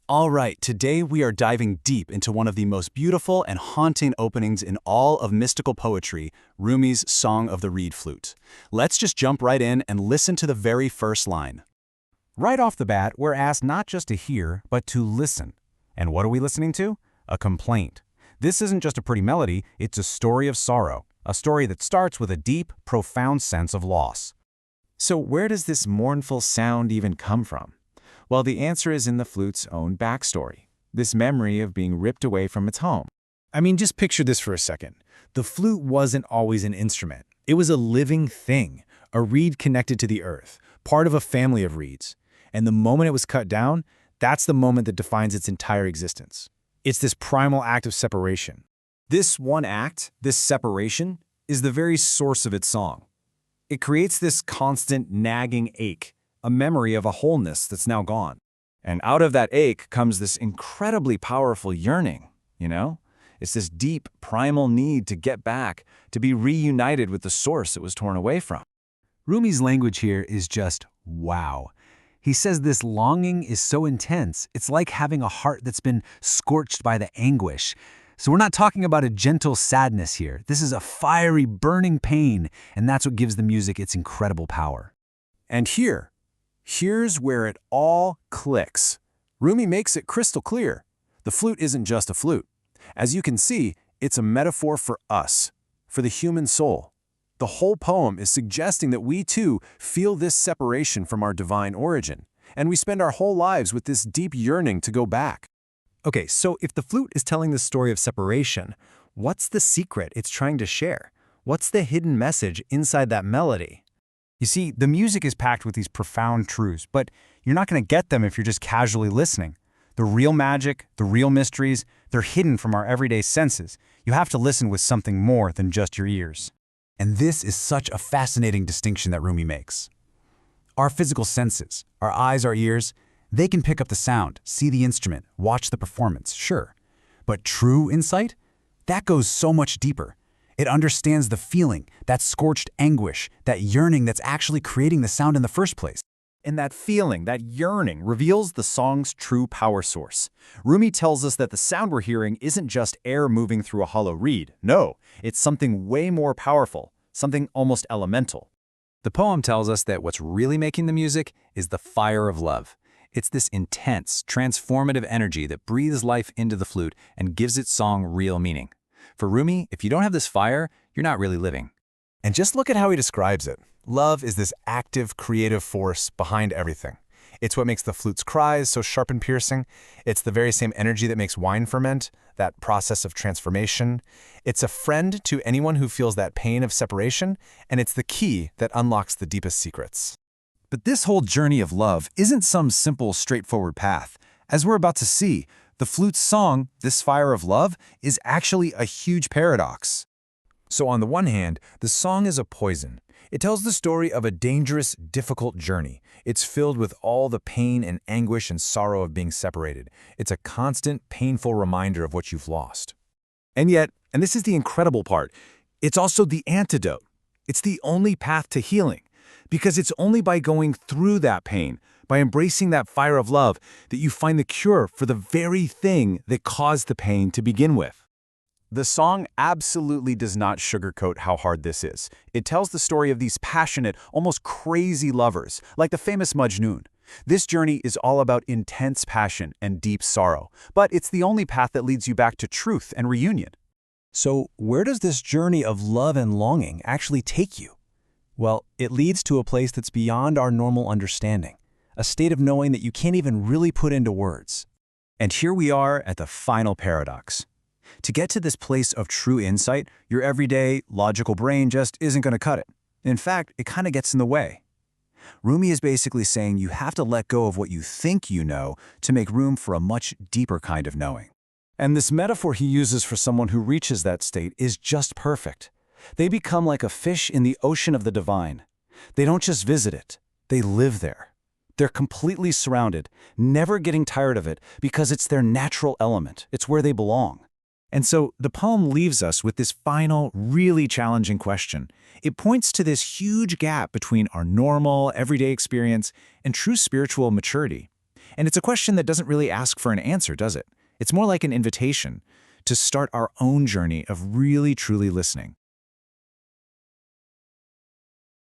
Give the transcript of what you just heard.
All right, today we are diving deep into one of the most beautiful and haunting openings in all of mystical poetry, Rumi's Song of the Reed Flute. Let's just jump right in and listen to the very first line. Right off the bat, we're asked not just to hear, but to listen. And what are we listening to? A complaint. This isn't just a pretty melody, it's a story of sorrow, a story that starts with a deep, profound sense of loss. So where does this mournful sound even come from? Well, the answer is in the flute's own backstory, this memory of being ripped away from its home. I mean, just picture this for a second. The flute wasn't always an instrument. It was a living thing, a reed connected to the earth, part of a family of reeds. And the moment it was cut down, that's the moment that defines its entire existence. It's this primal act of separation. This one act, this separation, is the very source of its song. It creates this constant nagging ache, a memory of a wholeness that's now gone. And out of that ache comes this incredibly powerful yearning, It's this deep, primal need to get back, to be reunited with the source it was torn away from. Rumi's language here is just wow. He says this longing is so intense, it's like having a heart that's been scorched by the anguish. So we're not talking about a gentle sadness here. This is a fiery, burning pain, and that's what gives the music its incredible power. And here's where it all clicks. Rumi makes it crystal clear. The flute isn't just a flute. As you can see, it's a metaphor for us, for the human soul. The whole poem is suggesting that we too feel this separation from our divine origin, and we spend our whole lives with this deep yearning to go back. Okay, so if the flute is telling the story of separation, what's the secret it's trying to share? What's the hidden message inside that melody? You see, the music is packed with these profound truths, but you're not going to get them if you're just casually listening. The real magic, the real mysteries, they're hidden from our everyday senses. You have to listen with something more than just your ears. And this is such a fascinating distinction that Rumi makes. Our physical senses, our eyes, our ears, they can pick up the sound, see the instrument, watch the performance, sure. But true insight? That goes so much deeper. It understands the feeling, that scorched anguish, that yearning that's actually creating the sound in the first place. And that feeling, that yearning, reveals the song's true power source. Rumi tells us that the sound we're hearing isn't just air moving through a hollow reed. No, it's something way more powerful, something almost elemental. The poem tells us that what's really making the music is the fire of love. It's this intense, transformative energy that breathes life into the flute and gives its song real meaning. For Rumi, if you don't have this fire, you're not really living. And just look at how he describes it. Love is this active, creative force behind everything. It's what makes the flute's cries so sharp and piercing. It's the very same energy that makes wine ferment, that process of transformation. It's a friend to anyone who feels that pain of separation, and it's the key that unlocks the deepest secrets. But this whole journey of love isn't some simple, straightforward path. As we're about to see, the flute's song, this fire of love, is actually a huge paradox. So on the one hand, the song is a poison. It tells the story of a dangerous, difficult journey. It's filled with all the pain and anguish and sorrow of being separated. It's a constant, painful reminder of what you've lost. And yet, and this is the incredible part, it's also the antidote. It's the only path to healing. Because it's only by going through that pain, by embracing that fire of love, that you find the cure for the very thing that caused the pain to begin with. The song absolutely does not sugarcoat how hard this is. It tells the story of these passionate, almost crazy lovers, like the famous Majnun. This journey is all about intense passion and deep sorrow, but it's the only path that leads you back to truth and reunion. So where does this journey of love and longing actually take you? Well, it leads to a place that's beyond our normal understanding, a state of knowing that you can't even really put into words. And here we are at the final paradox. To get to this place of true insight, your everyday, logical brain just isn't going to cut it. In fact, it kind of gets in the way. Rumi is basically saying you have to let go of what you think you know to make room for a much deeper kind of knowing. And this metaphor he uses for someone who reaches that state is just perfect. They become like a fish in the ocean of the divine. They don't just visit it, they live there. They're completely surrounded, never getting tired of it because it's their natural element. It's where they belong. And so the poem leaves us with this final, really challenging question. It points to this huge gap between our normal, everyday experience and true spiritual maturity. And it's a question that doesn't really ask for an answer, does it? It's more like an invitation to start our own journey of really, truly listening.